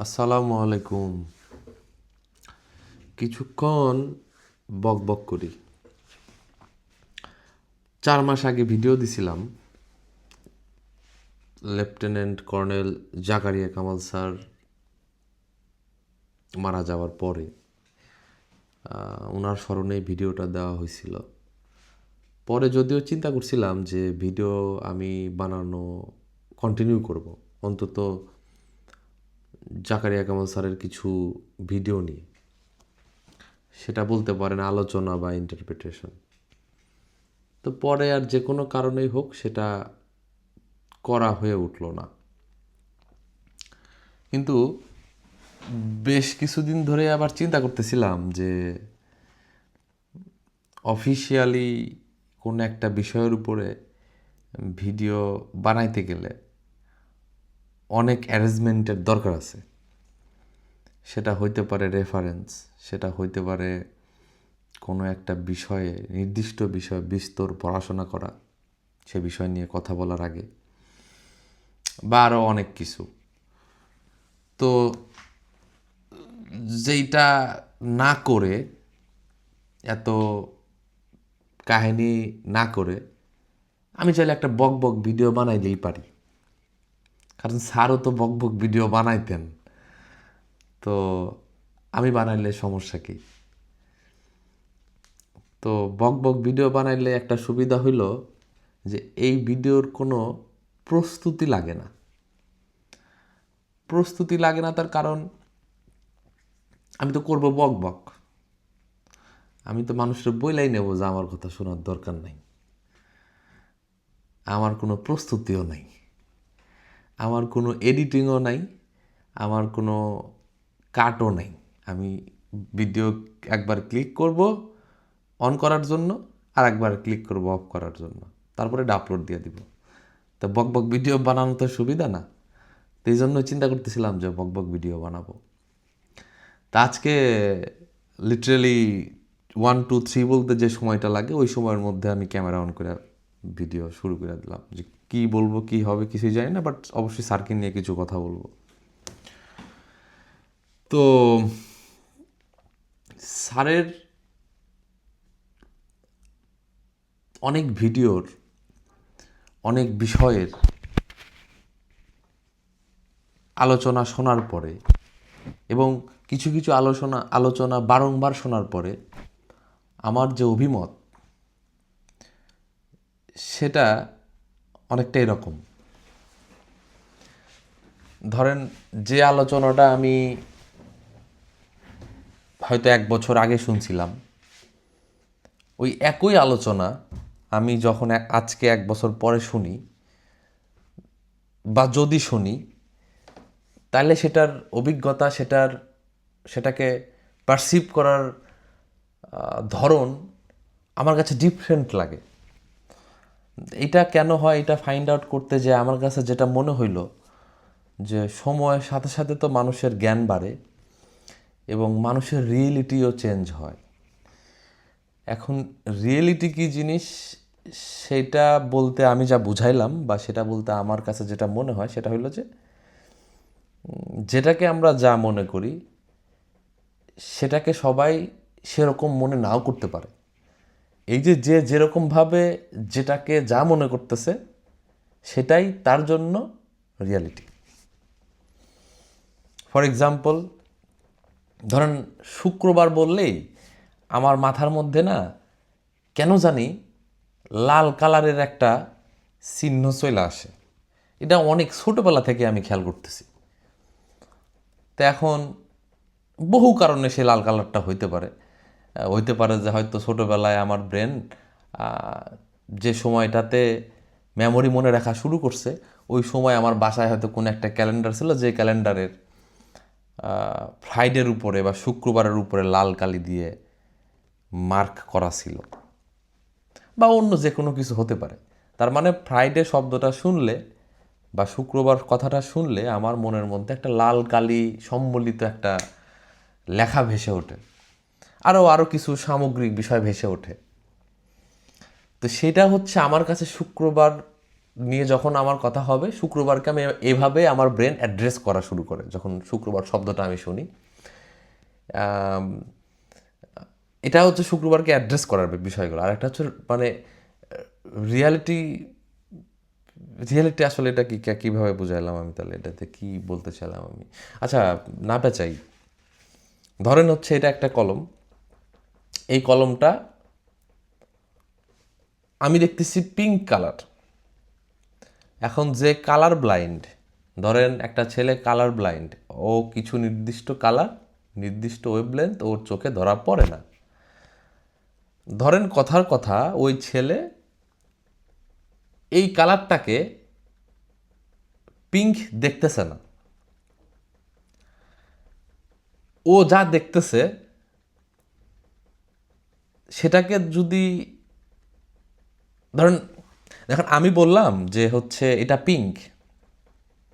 আসসালামু আলাইকুম। কিছুক্ষণ বক বক করি। 4 মাস আগে ভিডিও দিছিলাম lieutenant colonel Zakaria Kamal sir মারা যাওয়ার পরে ওনার স্মরণে ভিডিওটা দেওয়া হয়েছিল। পরে যদিও চিন্তা করছিলাম যে ভিডিও আমি বানানো কন্টিনিউ করব, অন্তত জাকারিয়া কামাল স্যারের কিছু ভিডিও নিয়ে, সেটা বলতে পারেন আলোচনা বা ইন্টারপ্রিটেশন। তো পরে আর যে কোনো কারণেই হোক সেটা করা হয়ে উঠল না। কিন্তু বেশ কিছুদিন ধরে আবার চিন্তা করতেছিলাম যে অফিসিয়ালি কোনো একটা বিষয়ের উপরে ভিডিও বানাইতে গেলে অনেক অ্যারেঞ্জমেন্টের দরকার আছে। সেটা হইতে পারে রেফারেন্স, সেটা হইতে পারে কোনো একটা বিষয়ে, নির্দিষ্ট বিষয়ে বিস্তর পড়াশোনা করা, সে বিষয় নিয়ে কথা বলার আগে, বা আরও অনেক কিছু। তো যেইটা না করে, এত কাহিনী না করে, আমি চাইলে একটা বক বক ভিডিও বানাইলেই পারি। কারণ স্যারও তো বক বক ভিডিও বানাইতেন, তো আমি বানাইলে সমস্যা কি? তো বক বক ভিডিও বানাইলে একটা সুবিধা হইল যে এই ভিডিওর কোনো প্রস্তুতি লাগে না। প্রস্তুতি লাগে না তার কারণ আমি তো করবো বক বক। আমি তো মানুষের বইলাই নেব যে আমার কথা শোনার দরকার নাই, আমার কোনো প্রস্তুতিও নাই, আমার কোনো এডিটিংও নাই, আমার কোনো কাটও নাই। আমি ভিডিও একবার ক্লিক করব অন করার জন্য, আর একবার ক্লিক করব অফ করার জন্য, তারপরে আপলোড দিয়ে দিব। তো বক বক ভিডিও বানানো তো সুবিধা না, তো এই জন্য চিন্তা করতেছিলাম যে বক বক ভিডিও বানাবো। তা আজকে লিটারেলি 1 2 3 বলতে যে সময়টা লাগে ওই সময়ের মধ্যে আমি ক্যামেরা অন করে ভিডিও শুরু করে দিলাম। যে কী বলবো, কী হবে কিছুই জানি না, বাট অবশ্যই স্যারকে নিয়ে কিছু কথা বলবো। তো স্যারের অনেক ভিডিওর, অনেক বিষয়ের আলোচনা শোনার পরে এবং কিছু কিছু আলোচনা বারংবার শোনার পরে আমার যে অভিমত সেটা অনেকটা এরকম। ধরেন, যে আলোচনাটা আমি হয়তো 1 বছর আগে শুনছিলাম, ওই একই আলোচনা আমি যখন আজকে 1 বছর পরে শুনি বা যদি শুনি, তাহলে সেটার অভিজ্ঞতা, সেটাকে পারসিভ করার ধরন আমার কাছে ডিফারেন্ট লাগে। এটা কেন হয়, এটা ফাইন্ড আউট করতে যে আমার কাছে যেটা মনে হইল যে সময়ের সাথে সাথে তো মানুষের জ্ঞান বাড়ে এবং মানুষের রিয়েলিটিও চেঞ্জ হয়। এখন রিয়েলিটি কী জিনিস সেটা বলতে আমি যা বুঝাইলাম, বা সেটা বলতে আমার কাছে যেটা মনে হয় সেটা হইলো যে যেটাকে আমরা যা মনে করি সেটাকে সবাই সেরকম মনে নাও করতে পারে। এই যে যে যেরকমভাবে যেটাকে যা মনে করতেছে সেটাই তার জন্য রিয়ালিটি। ফর এক্সাম্পল, ধরেন শুক্রবার বললেই আমার মাথার মধ্যে না কেন জানি লাল কালারের একটা চিহ্ন চলে আসে। এটা অনেক ছোটোবেলা থেকে আমি খেয়াল করতেছি। তো এখন বহু কারণে সে লাল কালারটা হইতে পারে যে হয়তো ছোটোবেলায় আমার ব্রেন যে সময়টাতে মেমোরি মনে রাখা শুরু করছে, ওই সময় আমার বাসায় হয়তো কোনো একটা ক্যালেন্ডার ছিল, যে ক্যালেন্ডারের ফ্রাইডের উপরে বা শুক্রবারের উপরে লাল কালি দিয়ে মার্ক করা ছিল, বা অন্য যে কোনো কিছু হতে পারে। তার মানে ফ্রাইডে শব্দটা শুনলে বা শুক্রবার কথাটা শুনলে আমার মনের মধ্যে একটা লাল কালি সম্বলিত একটা লেখা ভেসে ওঠে, আরও কিছু সামগ্রিক বিষয় ভেসে ওঠে। তো সেটা হচ্ছে আমার কাছে শুক্রবার নিয়ে যখন আমার কথা হবে, শুক্রবারকে আমি এভাবে আমার ব্রেন অ্যাড্রেস করা শুরু করে। যখন শুক্রবার শব্দটা আমি শুনি, আম, এটা হচ্ছে শুক্রবারকে অ্যাড্রেস করার বিষয়গুলো। আর একটা হচ্ছে মানে রিয়ালিটি, রিয়েলিটি আসলে এটা কীভাবে বুঝাইলাম আমি, তাহলে এটাতে কি বলতে চাইলাম আমি? আচ্ছা, না পেঁচাই, ধরেন হচ্ছে এটা একটা কলম। এই কলমটা আমি দেখতেছি পিঙ্ক কালার। এখন যে কালার ব্লাইন্ড, ধরেন একটা ছেলে কালার ব্লাইন্ড, ও কিছু নির্দিষ্ট কালার, নির্দিষ্ট ওয়েভলেন্থ ওর চোখে ধরা পড়ে না। ধরেন কথার কথা, ওই ছেলে এই কালারটাকে পিঙ্ক দেখতেছে না। ও যা দেখতেছে সেটাকে যদি ধরেন, দেখেন আমি বললাম যে হচ্ছে এটা পিঙ্ক,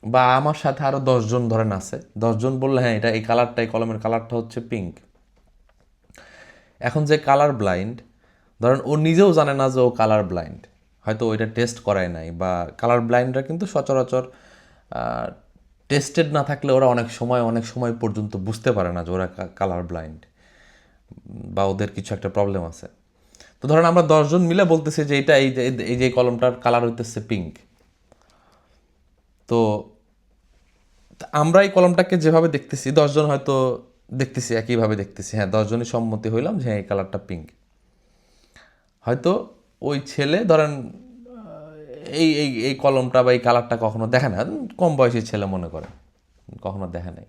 বা আমার সাথে আরও 10 জন ধরেন আছে, 10 জন বললে হ্যাঁ এটা এই কালারটা, এই কলমের কালারটা হচ্ছে পিঙ্ক। এখন যে কালার ব্লাইন্ড, ধরেন ও নিজেও জানে না যে ও কালার ব্লাইন্ড, হয়তো ওইটা টেস্ট করায় নাই, বা কালার ব্লাইন্ডরা কিন্তু সচরাচর টেস্টেড না থাকলে ওরা অনেক সময় পর্যন্ত বুঝতে পারে না যে ওরা কালার ব্লাইন্ড, বা ওদের কিছু একটা প্রবলেম আছে। তো ধরেন আমরা 10 জন মিলে বলতেছি যে এটা এই যে কলমটার কালার হইতেছে পিঙ্ক। তো আমরা এই কলমটাকে যেভাবে দেখতেছি, 10 জন হয়তো দেখতেছি একইভাবে দেখতেছি, হ্যাঁ 10 জনই সম্মতি হইলাম যে হ্যাঁ এই কালারটা পিঙ্ক। হয়তো ওই ছেলে ধরেন এই এই এই কলমটা বা এই কালারটা কখনো দেখে না, কম বয়সী ছেলে মনে করে কখনো দেখে নাই,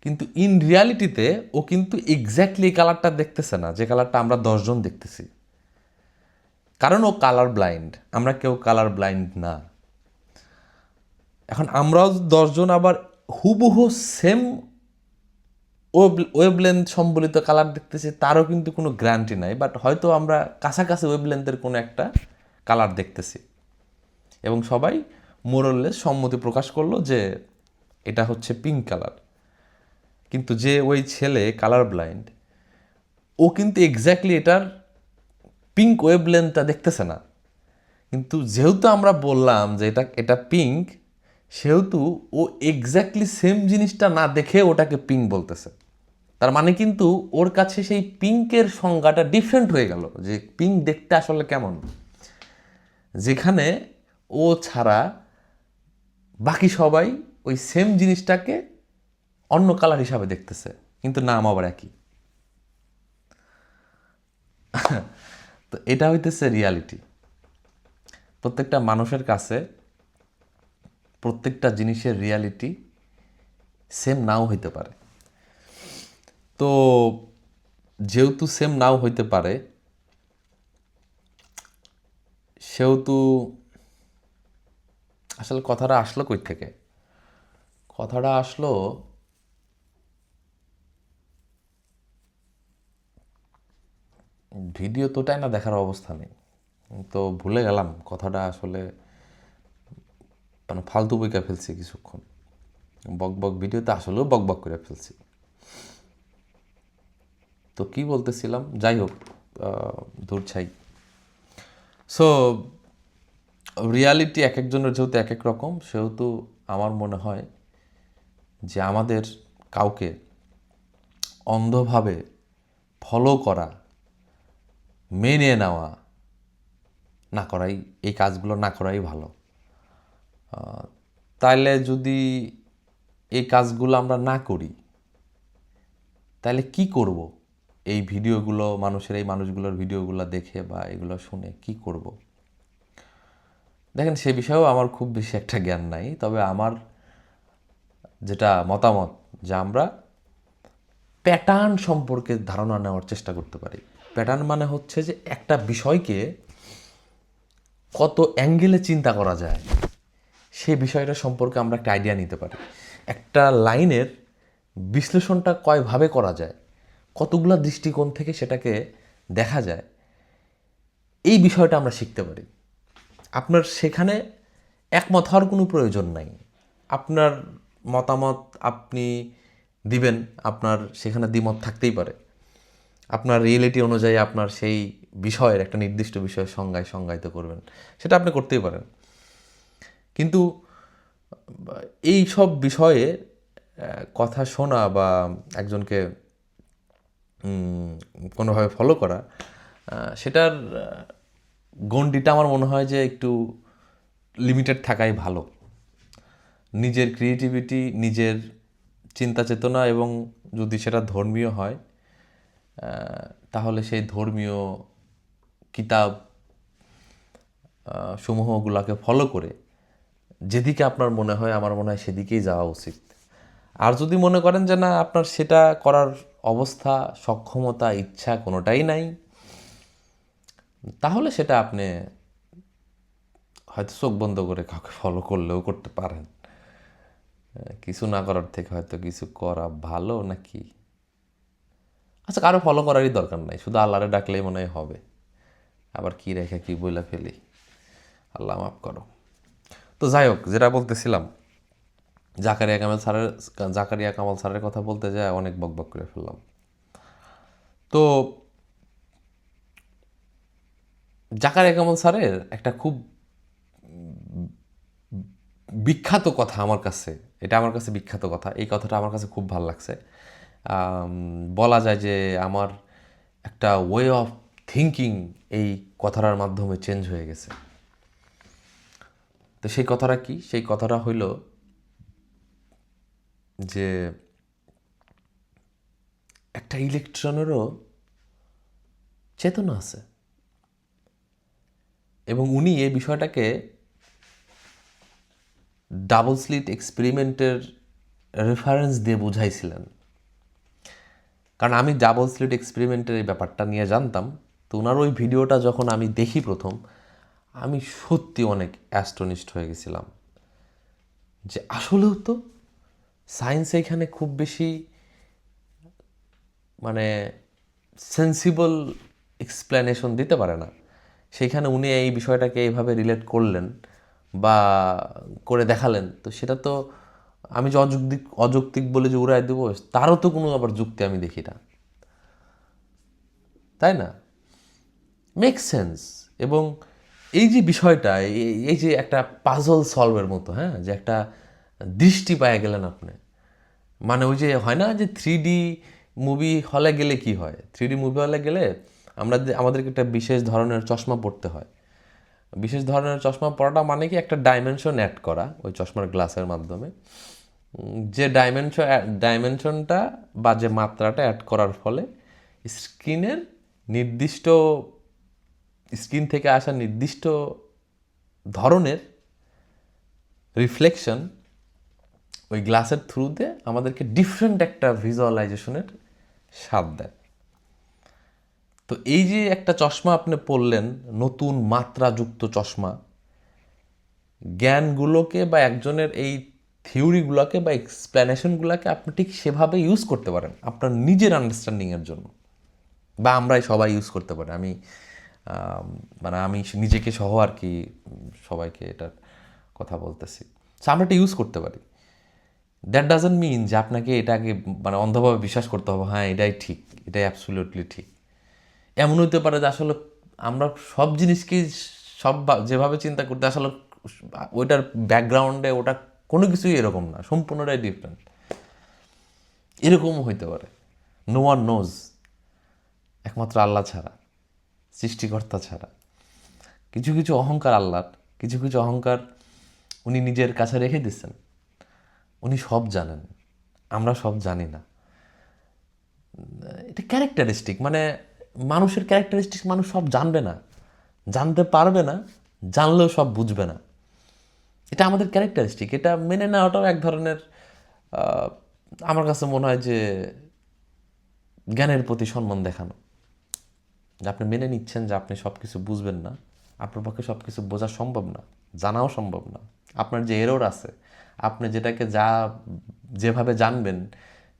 কিন্তু ইন রিয়ালিটিতে ও কিন্তু এক্স্যাক্টলি এই কালারটা দেখতেছে না যে কালারটা আমরা 10 জন দেখতেছি, কারণ ও কালার ব্লাইন্ড। আমরা কেউ কালার ব্লাইন্ড না। এখন আমরাও 10 জন আবার হুবহু সেম ওয়েবলেন্থ সম্বলিত কালার দেখতেছি, তারও কিন্তু কোনো গ্যারান্টি নাই, বাট হয়তো আমরা কাছাকাছি ওয়েবলেন্থের কোনো একটা কালার দেখতেছি, এবং সবাই মোরলেস সম্মতি প্রকাশ করলো যে এটা হচ্ছে পিঙ্ক কালার। কিন্তু যে ওই ছেলে কালার ব্লাইন্ড, ও কিন্তু এক্স্যাক্টলি এটার পিঙ্ক ওয়েবলেন্থটা দেখতেছে না। কিন্তু যেহেতু আমরা বললাম যে এটা পিঙ্ক, সেহেতু ও এক্স্যাক্টলি সেম জিনিসটা না দেখে ওটাকে পিঙ্ক বলতেছে। তার মানে কিন্তু ওর কাছে সেই পিঙ্কের সংজ্ঞাটা ডিফারেন্ট হয়ে গেল, যে পিঙ্ক দেখতে আসলে কেমন, যেখানে ও ছাড়া বাকি সবাই ওই সেম জিনিসটাকে অন্য কালার হিসাবে দেখতেছে, কিন্তু নাম আবার একই। তো এটা হইতেছে রিয়ালিটি। প্রত্যেকটা মানুষের কাছে প্রত্যেকটা জিনিসের রিয়ালিটি সেম নাও হইতে পারে। তো যেহেতু সেম নাও হইতে পারে, সেহেতু আসলে কথাটা আসলো কই থেকে? কথাটা আসলো ভিডিও তোটাই না দেখার অবস্থা নেই, তো ভুলে গেলাম কথাটা আসলে, মানে ফালতু বইকা ফেলছি কিছুক্ষণ, বক ভিডিওতে আসলেও বক করে ফেলছি। তো কি বলতেছিলাম, যাই হোক, দূর ছাই। সো রিয়ালিটি এক একজনের যেহেতু এক এক রকম, সেহেতু আমার মনে হয় যে আমাদের কাউকে অন্ধভাবে ফলো করা, মেনে নেওয়া না করাই, এই কাজগুলো না করাই ভালো। তাইলে যদি এই কাজগুলো আমরা না করি, তাহলে কি করব? এই ভিডিওগুলো মানুষের, এই মানুষগুলোর ভিডিওগুলো দেখে বা এগুলো শুনে কি করব? দেখেন, সে বিষয়েও আমার খুব বেশি একটা জ্ঞান নাই, তবে আমার যেটা মতামত, যে আমরা প্যাটার্ন সম্পর্কে ধারণা নেওয়ার চেষ্টা করতে পারি। প্যাটার্ন মানে হচ্ছে যে একটা বিষয়কে কত অ্যাঙ্গেলে চিন্তা করা যায়, সেই বিষয়টা সম্পর্কে আমরা একটা আইডিয়া নিতে পারি। একটা লাইনের বিশ্লেষণটা কয়ভাবে করা যায়, কতগুলো দৃষ্টিকোণ থেকে সেটাকে দেখা যায়, এই বিষয়টা আমরা শিখতে পারি। আপনার সেখানে একমত হওয়ার কোনো প্রয়োজন নাই। আপনার মতামত আপনি দিবেন, আপনার সেখানে দ্বিমত থাকতেই পারে। আপনার রিয়েলিটি অনুযায়ী আপনার সেই বিষয়ের একটা নির্দিষ্ট বিষয়ের সংজ্ঞায়িত করবেন, সেটা আপনি করতেই পারেন। কিন্তু এই সব বিষয়ে কথা শোনা বা একজনকে কোনোভাবে ফলো করা, সেটার গণ্ডিটা আমার মনে হয় যে একটু লিমিটেড থাকাই ভালো। নিজের ক্রিয়েটিভিটি, নিজের চিন্তা চেতনা, এবং যদি সেটা ধর্মীয় হয় তাহলে সেই ধর্মীয় কিতাব সমূহগুলোকে ফলো করে যেদিকে আপনার মনে হয়, আমার মনে হয় সেদিকেই যাওয়া উচিত। আর যদি মনে করেন যে না, আপনার সেটা করার অবস্থা, সক্ষমতা, ইচ্ছা কোনোটাই নাই, তাহলে সেটা আপনি হয়তো চোখ বন্ধ করে কাউকে ফলো করলেও করতে পারেন। কিছু না করার থেকে হয়তো কিছু করা ভালো নাকি। আচ্ছা, কারো ফলো করারই দরকার নাই, শুধু আল্লাহরে ডাকলেই মনে হয় হবে। আবার কি রেখে কি বইলা ফেলি, আল্লাহ মাফ করো। তো যাই হোক, যেটা বলতেছিলাম, জাকারিয়া কামাল স্যারের কথা বলতে যায় অনেক বকবক করে ফেললাম। তো জাকারিয়া কামাল স্যারের একটা খুব বিখ্যাত কথা আমার কাছে, এটা আমার কাছে বিখ্যাত কথা, এই কথাটা আমার কাছে খুব ভালো লাগছে। বলা যায় যে আমার একটা ওয়ে অফ থিঙ্কিং এই কথাটার মাধ্যমে চেঞ্জ হয়ে গেছে। তো সেই কথাটা কি? সেই কথাটা হইল যে একটা ইলেকট্রনেরও চেতনা আছে, এবং উনি এই বিষয়টাকে ডাবল স্লিট এক্সপেরিমেন্টের রেফারেন্স দিয়ে বুঝাইছিলেন। কারণ আমি ডাবল স্লিট এক্সপেরিমেন্টের এই ব্যাপারটা নিয়ে জানতাম। তো ওনার ওই ভিডিওটা যখন আমি দেখি প্রথম, আমি সত্যি অনেক অ্যাস্টনিশড হয়ে গেছিলাম যে আসলেও তো সায়েন্স এখানে খুব বেশি মানে সেন্সিবল এক্সপ্লেনেশন দিতে পারে না। সেইখানে উনি এই বিষয়টাকে এইভাবে রিলেট করলেন বা করে দেখালেন, তো সেটা তো আমি যে অযৌক্তিক বলে যে উড়াই দেবো, তারও তো কোনো আবার যুক্তি আমি দেখি না, তাই না? Make sense. এবং এই যে বিষয়টা, এই যে একটা পাজল সলভের মতো, হ্যাঁ, যে একটা দৃষ্টি পায়ে গেলেন আপনি। মানে ওই যে হয় না যে 3D মুভি হলে গেলে কি হয়, 3D মুভি হলে গেলে আমাদেরকে একটা বিশেষ ধরনের চশমা পড়তে হয়। বিশেষ ধরনের চশমা পরাটা মানে কি, একটা ডাইমেনশন অ্যাড করা ওই চশমার গ্লাসের মাধ্যমে। যে ডাইমেনশনটা বা যে মাত্রাটা অ্যাড করার ফলে স্ক্রিনের নির্দিষ্ট স্ক্রিন থেকে আসা নির্দিষ্ট ধরনের রিফ্লেকশন ওই গ্লাসের থ্রুতে আমাদেরকে ডিফারেন্ট একটা ভিজুয়ালাইজেশনের স্বাদ দেয়। তো এই যে একটা চশমা আপনি পরলেন, নতুন মাত্রাযুক্ত চশমা, জ্ঞানগুলোকে বা একজনের এই থিওরিগুলোকে বা এক্সপ্লেনেশনগুলোকে আপনি ঠিক সেভাবে ইউজ করতে পারেন আপনার নিজের আন্ডারস্ট্যান্ডিংয়ের জন্য, বা আমরাই সবাই ইউজ করতে পারি। মানে আমি নিজেকে সহ আর কি সবাইকে এটার কথা বলতেছি। সো আমরা এটা ইউজ করতে পারি। দ্যাট ডাজন্ট মিন যে আপনাকে এটাকে মানে অন্ধভাবে বিশ্বাস করতে হবে, হ্যাঁ এটাই ঠিক, এটাই অ্যাবসলিউটলি ঠিক। এমন হতে পারে যে আসলে আমরা সব জিনিসকে যেভাবে চিন্তা করতে, আসলে ওইটার ব্যাকগ্রাউন্ডে ওটা কোনো কিছুই এরকম না, সম্পূর্ণটাই ডিফারেন্ট। এরকমও হইতে পারে। নো ওয়ান নোজ, একমাত্র আল্লাহ ছাড়া, সৃষ্টিকর্তা ছাড়া। কিছু কিছু অহংকার আল্লাহর, কিছু কিছু অহংকার উনি নিজের কাছে রেখে দিচ্ছেন। উনি সব জানেন, আমরা সব জানি না। এটা ক্যারেক্টারিস্টিক, মানে মানুষের ক্যারেক্টারিস্টিক। মানুষ সব জানবে না, জানতে পারবে না, জানলেও সব বুঝবে না। এটা আমাদের ক্যারেক্টারিস্টিক। এটা মেনে নেওয়াটাও এক ধরনের আমার কাছে মনে হয় যে জ্ঞানের প্রতি সম্মান দেখানো। যে আপনি মেনে নিচ্ছেন যে আপনি সব কিছু বুঝবেন না, আপনার পক্ষে সব কিছু বোঝা সম্ভব না, জানাও সম্ভব না। আপনার যে এরর আছে, আপনি যেটাকে যেভাবে জানবেন,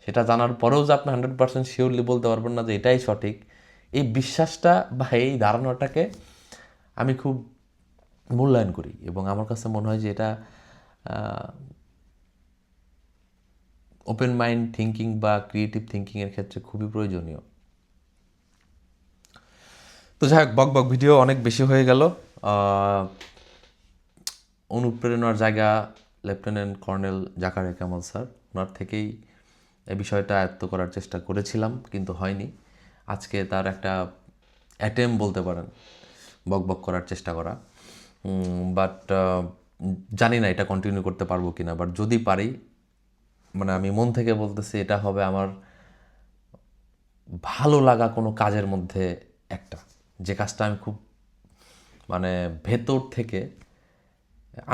সেটা জানার পরেও যে আপনি 100% শিওরলি বলতে পারবেন না যে এটাই সঠিক, এই বিশ্বাসটা বা এই ধারণাটাকে আমি খুব মূল্যায়ন করি। এবং আমার কাছে মনে হয় যে এটা ওপেন মাইন্ড থিঙ্কিং বা ক্রিয়েটিভ থিঙ্কিংয়ের ক্ষেত্রে খুবই প্রয়োজনীয়। তো যাই হোক, বক বক ভিডিও অনেক বেশি হয়ে গেল। অনুপ্রেরণার জায়গা lieutenant colonel Zakaria Kamal sir, ওনার থেকেই এই বিষয়টা আয়ত্ত করার চেষ্টা করেছিলাম, কিন্তু হয়নি। আজকে তার একটা অ্যাটেম্প বলতে পারেন বক বক করার চেষ্টা করা, বাট জানি না এটা কন্টিনিউ করতে পারবো কি না। বাট যদি পারি, মানে আমি মন থেকে বলতেছি, এটা হবে আমার ভালো লাগা কোনো কাজের মধ্যে একটা, যে কাজটা আমি খুব মানে ভেতর থেকে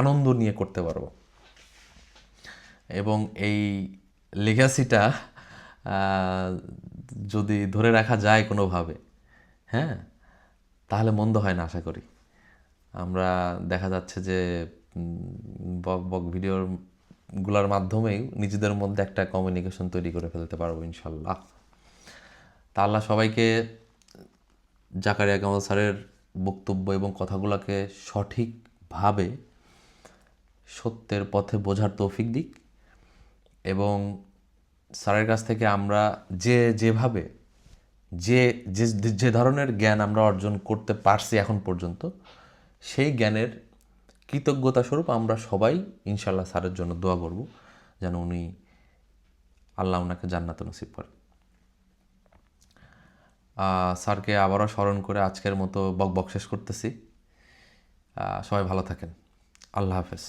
আনন্দ নিয়ে করতে পারবো। এবং এই লেগাসিটা যদি ধরে রাখা যায় কোনোভাবে, হ্যাঁ, তাহলে মন্দ হয় না আশা করি। আমরা দেখা যাচ্ছে যে বক বক ভিডিওগুলোর মাধ্যমেই নিজেদের মধ্যে একটা কমিউনিকেশন তৈরি করে ফেলতে পারবো ইনশাল্লাহ। তা আল্লাহ সবাইকে জাকারিয়া কামাল স্যারের বক্তব্য এবং কথাগুলোকে সঠিকভাবে সত্যের পথে বোঝার তৌফিক দিক, এবং স্যারের কাছ থেকে আমরা যেভাবে যে যে যে ধরনের জ্ঞান আমরা অর্জন করতে পারছি এখন পর্যন্ত, সেই জ্ঞানের কৃতজ্ঞতা স্বরূপ আমরা সবাই ইনশাল্লাহ স্যারের জন্য দোয়া করব, যেন উনি আল্লাহ ওনাকে জান্নাত নসিব করে। স্যারকে আবারও স্মরণ করে আজকের মতো বক বক শেষ করতেছি। সবাই ভালো থাকেন। আল্লাহ হাফেজ।